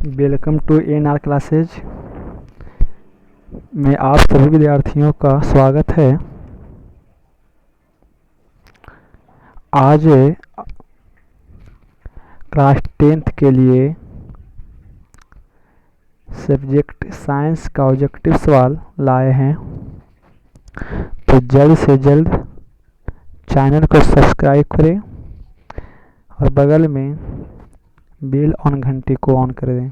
Welcome to N R classes में आप सभी विद्यार्थियों का स्वागत है। आज क्लास 10th के लिए सब्जेक्ट साइंस का ऑब्जेक्टिव सवाल लाए हैं, तो जल्द से जल्द चैनल को सब्सक्राइब करें और बगल में बेल ऑन घंटी को ऑन कर दें।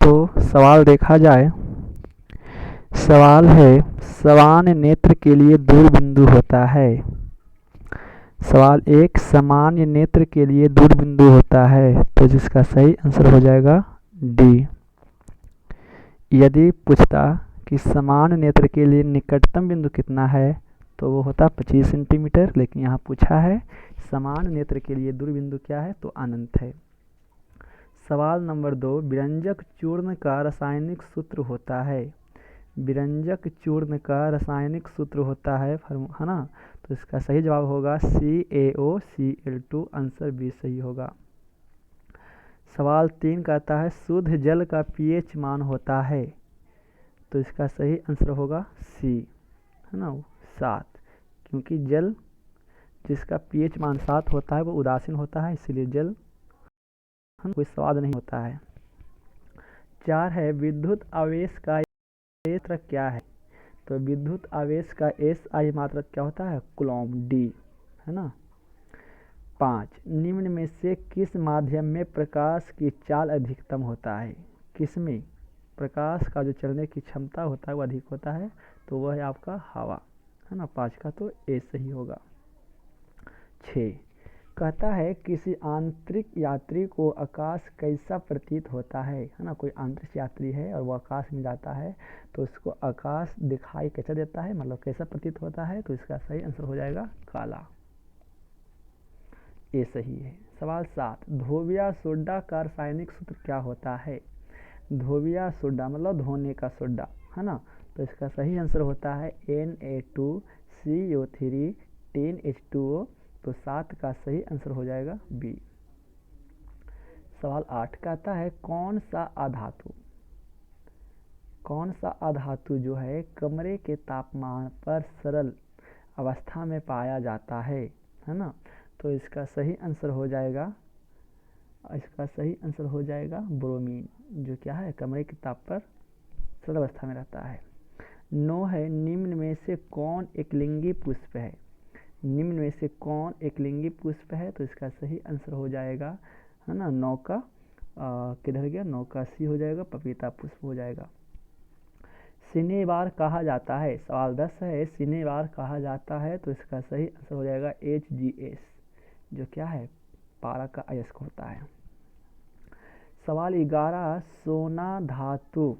तो सवाल देखा जाए। सवाल है, समान नेत्र के लिए दूर बिंदु होता है। सवाल एक, सामान्य नेत्र के लिए दूर बिंदु होता है, तो जिसका सही आंसर हो जाएगा डी। यदि पूछता कि समान नेत्र के लिए निकटतम बिंदु कितना है, तो वो होता 25 सेंटीमीटर, लेकिन यहाँ पूछा है समान नेत्र के लिए दूर बिंदु क्या है, तो अनंत है। सवाल नंबर 2, विरंजक चूर्ण का रासायनिक सूत्र होता है। विरंजक चूर्ण का रासायनिक सूत्र होता है ना, तो इसका सही जवाब होगा CaOCl2। आंसर बी सही होगा। सवाल 3 कहता है शुद्ध जल का pH मान होता है, तो इसका सही आंसर होगा सी, है ना, 7, क्योंकि जल जिसका pH मान 7 होता है वो उदासीन होता है, इसलिए जल कोई स्वाद नहीं होता है। 4 है, विद्युत आवेश का मात्रक क्या है, तो विद्युत आवेश का SI मात्रक क्या होता है, कूलॉम, डी, है ना। 5, निम्न में से किस माध्यम में प्रकाश की चाल अधिकतम होता है। किसमें प्रकाश का जो चलने की क्षमता होता है वो अधिक होता है, तो वह है आपका हवा, है ना। 5 का तो ए सही होगा। 6 कहता है किसी आंतरिक यात्री को आकाश कैसा प्रतीत होता है ना। कोई आंतरिक यात्री है और वो आकाश में जाता है, तो उसको आकाश दिखाई कैसा देता है, मतलब कैसा प्रतीत होता है, तो इसका सही आंसर हो जाएगा काला, ये सही है। सवाल 7, धोबिया सोडा का रासायनिक सूत्र क्या होता है। धोबिया सोडा मतलब धोने का सोडा, है ना, तो इसका सही आंसर होता है Na2CO3 10H2O, तो 7 का सही आंसर हो जाएगा बी। सवाल 8 कहता है कौन सा अधातु जो है कमरे के तापमान पर सरल अवस्था में पाया जाता है ना, तो इसका सही आंसर हो जाएगा ब्रोमीन, जो क्या है कमरे के ताप पर सरल अवस्था में रहता है। 9 है, निम्न में से कौन एकलिंगी पुष्प है। निम्न में से कौन एकलिंगी पुष्प है, तो इसका सही आंसर हो जाएगा, है ना, 9 का किधर गया, 9 का सी हो जाएगा, पपीता पुष्प हो जाएगा। सिनेबार कहा जाता है। सवाल 10 है, सिनेबार कहा जाता है, तो इसका सही आंसर हो जाएगा HGS, जो क्या है पारा का अयस्क होता है। सवाल 11, सोना धातु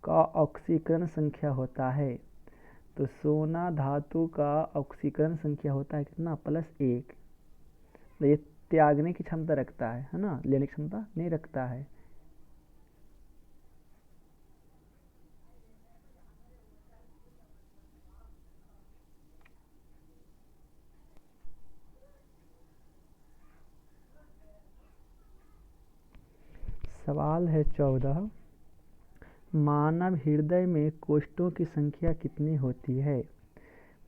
का ऑक्सीकरण संख्या होता है, तो सोना धातु का ऑक्सीकरण संख्या होता है कितना, +1। तो ये त्यागने की क्षमता रखता है ना, लेने की क्षमता नहीं रखता है। सवाल है 14, मानव हृदय में कोष्ठों की संख्या कितनी होती है।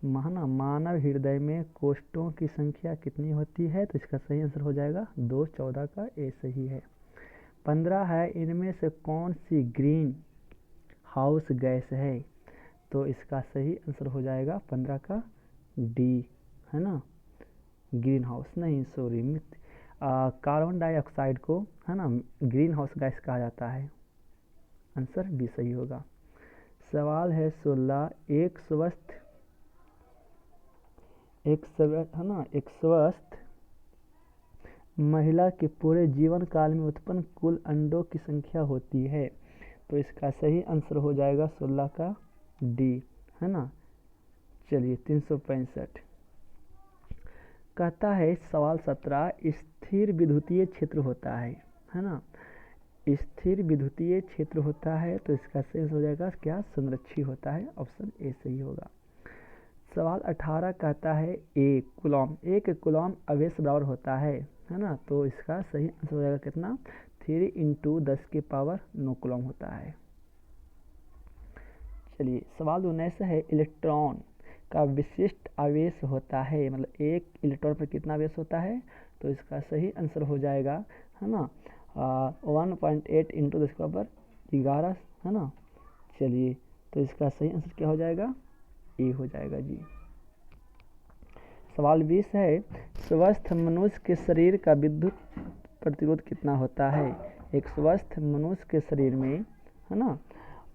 मानव हृदय में कोष्ठों की संख्या कितनी होती है, तो इसका सही आंसर हो जाएगा 2, 14 का ए सही है। 15 है, इनमें से कौन सी ग्रीन हाउस गैस है, तो इसका सही आंसर हो जाएगा 15 का डी, है ना, ग्रीन हाउस नहीं, सॉरी, कार्बन डाइऑक्साइड को, है ना, ग्रीन हाउस गैस कहा जाता है। आंसर बी सही होगा। सवाल है 16, एक स्वस्थ महिला के पूरे जीवन काल में उत्पन्न कुल अंडों की संख्या होती है, तो इसका सही आंसर हो जाएगा 16 का डी, है ना। चलिए 365 कहता है। सवाल 17, स्थिर विद्युतीय क्षेत्र होता है ना, स्थिर विद्युतीय क्षेत्र होता है, तो इसका सही हो जाएगा क्या, संरक्षी होता है, ऑप्शन ए सही होगा। सवाल 18 कहता है एक कूलॉम आवेश बराबर होता है, है ना। तो इसका सही आंसर हो जाएगा कितना, 3 × 10⁻9 कूलम होता है। चलिए सवाल 19 है, इलेक्ट्रॉन का विशिष्ट आवेश होता है, मतलब एक इलेक्ट्रॉन पर कितना आवेश होता है, तो इसका सही आंसर हो जाएगा, है ना, 1.8 × 10⁻11, है ना। चलिए तो इसका सही आंसर क्या हो जाएगा, ए हो जाएगा जी। सवाल 20 है, स्वस्थ मनुष्य के शरीर का विद्युत प्रतिरोध कितना होता है। एक स्वस्थ मनुष्य के शरीर में, है ना,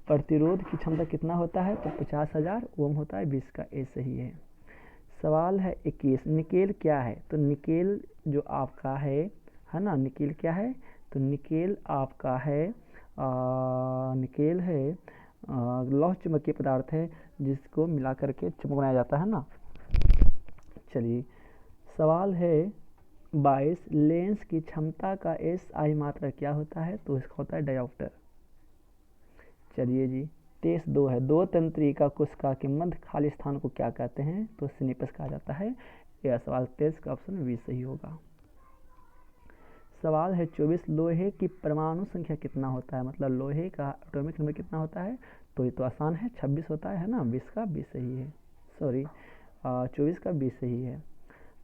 प्रतिरोध की क्षमता कितना होता है, तो 50,000 ओम होता है। 20 का ए सही है। सवाल है 21, निकेल क्या है, तो निकेल जो आपका है ना, निकेल क्या है, तो निकेल आपका है निकेल है लौह चुंबकीय पदार्थ है जिसको मिला करके चुंबक बनाया जाता है ना। चलिए सवाल है 22, लेंस की क्षमता का SI मात्रा क्या होता है, तो इसका होता है डायोप्टर। चलिए जी 23 है, दो तंत्रिका कोशिका के मध्य खाली स्थान को क्या कहते हैं, तो सिनेपस कहा जाता है। यह सवाल 23 का ऑप्शन बी सही होगा। सवाल है 24, लोहे की परमाणु संख्या कितना होता है, मतलब लोहे का एटॉमिक नंबर कितना होता है, तो ये तो आसान है, 26 होता है ना। 20 का बी सही है, सॉरी 24 का बी सही है।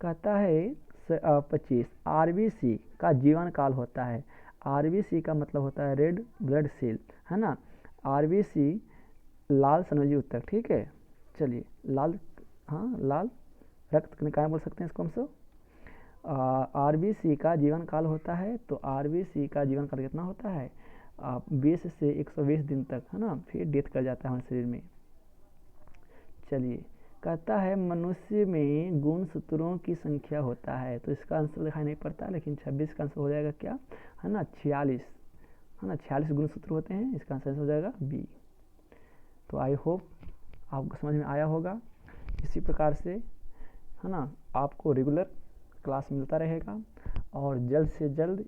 कहता है 25, RBC का जीवन काल होता है। RBC का मतलब होता है रेड ब्लड सेल, है ना। RBC लाल संयोजी ऊतक, ठीक है। चलिए लाल, हाँ लाल रक्त निकाय बोल सकते हैं इसको हम सब। RBC का जीवन काल होता है, तो RBC का जीवन काल कितना होता है, 20 से 120 दिन तक, है ना, फिर डेथ कर जाता है हमारे शरीर में। चलिए कहता है मनुष्य में गुणसूत्रों की संख्या होता है, तो इसका आंसर दिखाई नहीं पड़ता, लेकिन 26 का आंसर हो जाएगा क्या, है ना, 46, है ना, 46 गुणसूत्र होते हैं, इसका आंसर हो जाएगा बी। तो आई होप आपको समझ में आया होगा। इसी प्रकार से, है ना, आपको रेगुलर क्लास मिलता रहेगा और जल्द से जल्द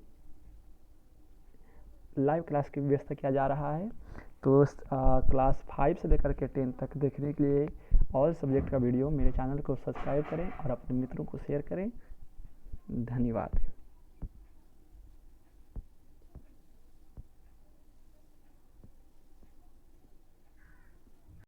लाइव क्लास की व्यवस्था किया जा रहा है। तो क्लास 5 से लेकर के 10 तक देखने के लिए ऑल सब्जेक्ट का वीडियो मेरे चैनल को सब्सक्राइब करें और अपने मित्रों को शेयर करें। धन्यवाद।